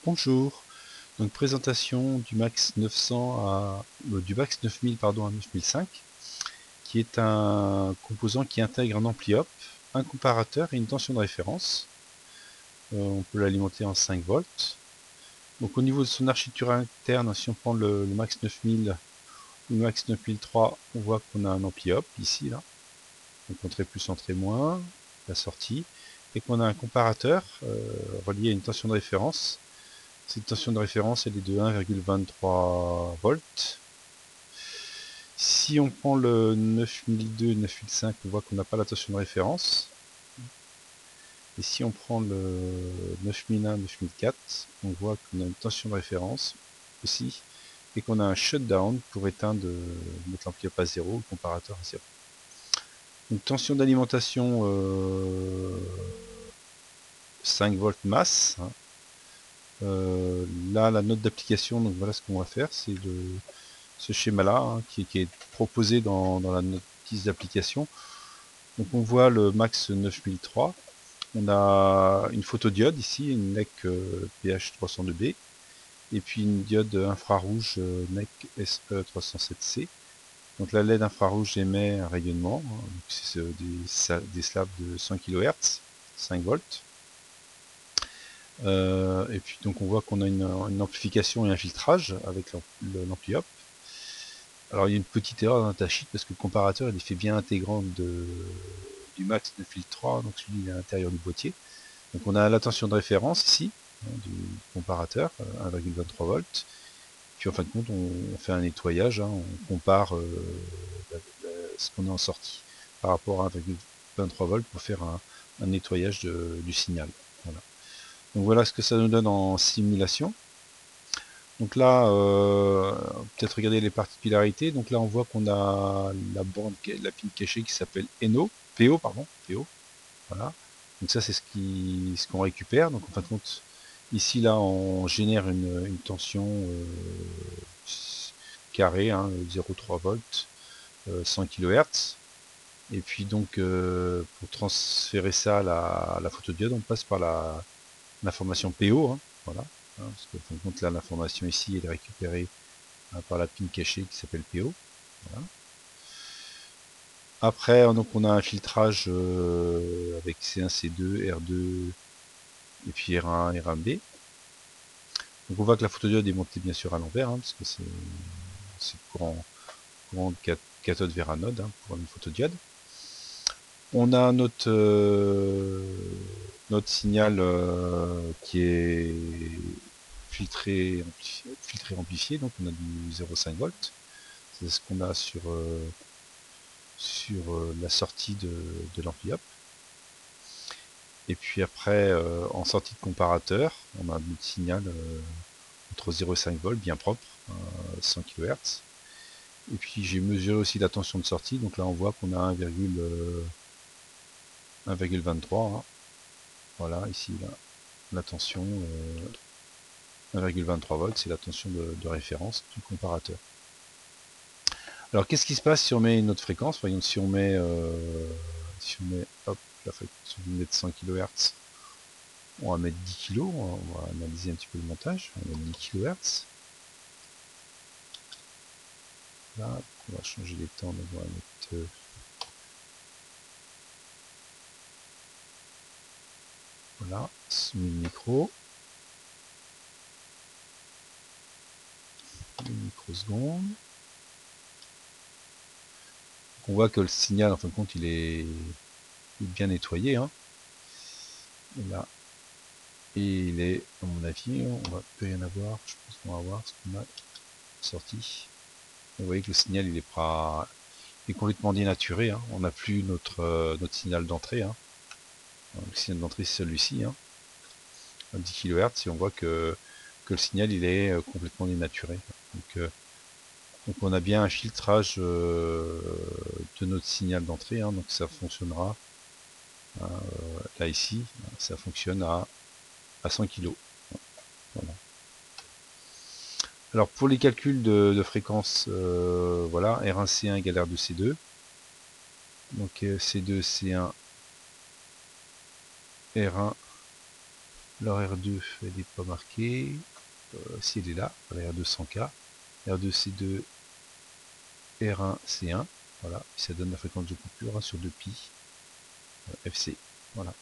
Bonjour, donc présentation du Max 900 du Max 9000 pardon, à 9005, qui est un composant qui intègre un ampli op, un comparateur et une tension de référence. On peut l'alimenter en 5 volts. Donc au niveau de son architecture interne, si on prend le Max 9000 ou le Max 9003, on voit qu'on a un ampli op ici, là, donc entrée plus, entrée moins, la sortie, et qu'on a un comparateur relié à une tension de référence. Cette tension de référence, elle est de 1,23 volts. Si on prend le 9002 et 9005, on voit qu'on n'a pas la tension de référence. Et si on prend le 9001, 9004, on voit qu'on a une tension de référence aussi, et qu'on a un shutdown pour éteindre, mettre l'ampli à 0, le comparateur à 0. Donc tension d'alimentation 5 volts masse. Là, la note d'application, donc voilà ce qu'on va faire, c'est ce schéma-là, hein, qui est proposé dans la notice d'application. Donc on voit le Max 9003, on a une photodiode ici, une NEC PH302B, et puis une diode infrarouge NEC SE307C. Donc la LED infrarouge émet un rayonnement, hein, c'est des slabs de 100 kHz, 5 volts. Et puis donc on voit qu'on a une amplification et un filtrage avec l'ampli op. Alors il y a une petite erreur dans la sheet parce que le comparateur il est fait bien intégrant du Max 9003, donc celui il est à l'intérieur du boîtier. Donc on a la tension de référence ici, hein, du comparateur, 1,23 volts. Puis en fin de compte on fait un nettoyage, hein, on compare ce qu'on a en sortie par rapport à 1,23 volts pour faire un nettoyage du signal. Voilà. Donc voilà ce que ça nous donne en simulation. Donc là, peut-être regarder les particularités. Donc là, on voit qu'on a la pin cachée qui s'appelle PO, pardon, PO. Voilà. Donc ça, c'est ce qu'on récupère. Donc en fin de compte, ici, là, on génère une tension carrée, hein, 0,3 volts, 100 kHz. Et puis donc, pour transférer ça à la photodiode, on passe par l'information PO, hein, voilà, hein, parce que en fin de compte là l'information ici elle est récupérée par la pin cachée qui s'appelle PO. Voilà. Après donc on a un filtrage avec C1, C2, R2 et puis R1, R1B. Donc on voit que la photodiode est montée bien sûr à l'envers, hein, parce que c'est courant de cathode vers anode, hein, pour une photodiode. On a notre signal qui est filtré, amplifié, donc on a du 0,5 volts. C'est ce qu'on a sur la sortie de l'ampli op. Et puis après, en sortie de comparateur, on a notre signal entre 0,5 volts, bien propre, 100 kHz. Et puis j'ai mesuré aussi la tension de sortie, donc là on voit qu'on a 1,23, hein. Voilà, ici là, la tension 1,23 volts, c'est la tension de référence du comparateur. Alors qu'est-ce qui se passe si on met une autre fréquence? Par exemple, si on met hop, la fréquence de 100 kHz, on va mettre 10 kg, on va analyser un petit peu le montage, on va mettre 10 kHz. Là, on va changer les temps, donc on va mettre voilà, 1000 micros, 1000 microsecondes. On voit que le signal, en fin de compte, il est bien nettoyé, hein. Et là, et il est, à mon avis, peut y en avoir, je pense qu'on va voir ce qu'on a sorti. Vous voyez que le signal il est complètement dénaturé, hein. On n'a plus notre signal d'entrée, hein. Le signal d'entrée c'est celui-ci, hein, à 10 kHz, et on voit que le signal il est complètement dénaturé. Donc on a bien un filtrage de notre signal d'entrée, hein, donc ça fonctionnera là ici, ça fonctionne à 100 kg. Voilà. Alors pour les calculs de fréquence, voilà, R1C1 égale R2C2. Donc C2, C1, R1, leur R2 elle n'est pas marquée, si elle est là, la R2 100K, R2 C2, R1 C1, voilà, ça donne la fréquence de coupure sur 2pi FC, voilà.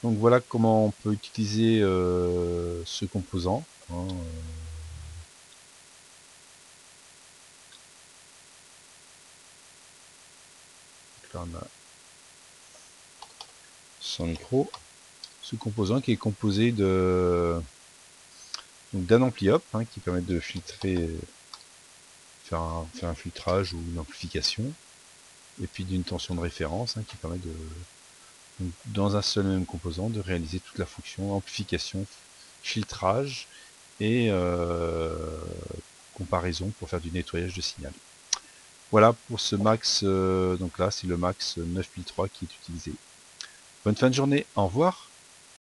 Donc voilà comment on peut utiliser ce composant. Hein, là on a son micro, ce composant qui est composé d'un ampli op qui permet de filtrer, faire un filtrage ou une amplification, et puis d'une tension de référence qui permet de, donc, dans un seul même composant, de réaliser toute la fonction amplification, filtrage et comparaison pour faire du nettoyage de signal. Voilà pour ce max, donc là c'est le max 9003 qui est utilisé. Bonne fin de journée, au revoir.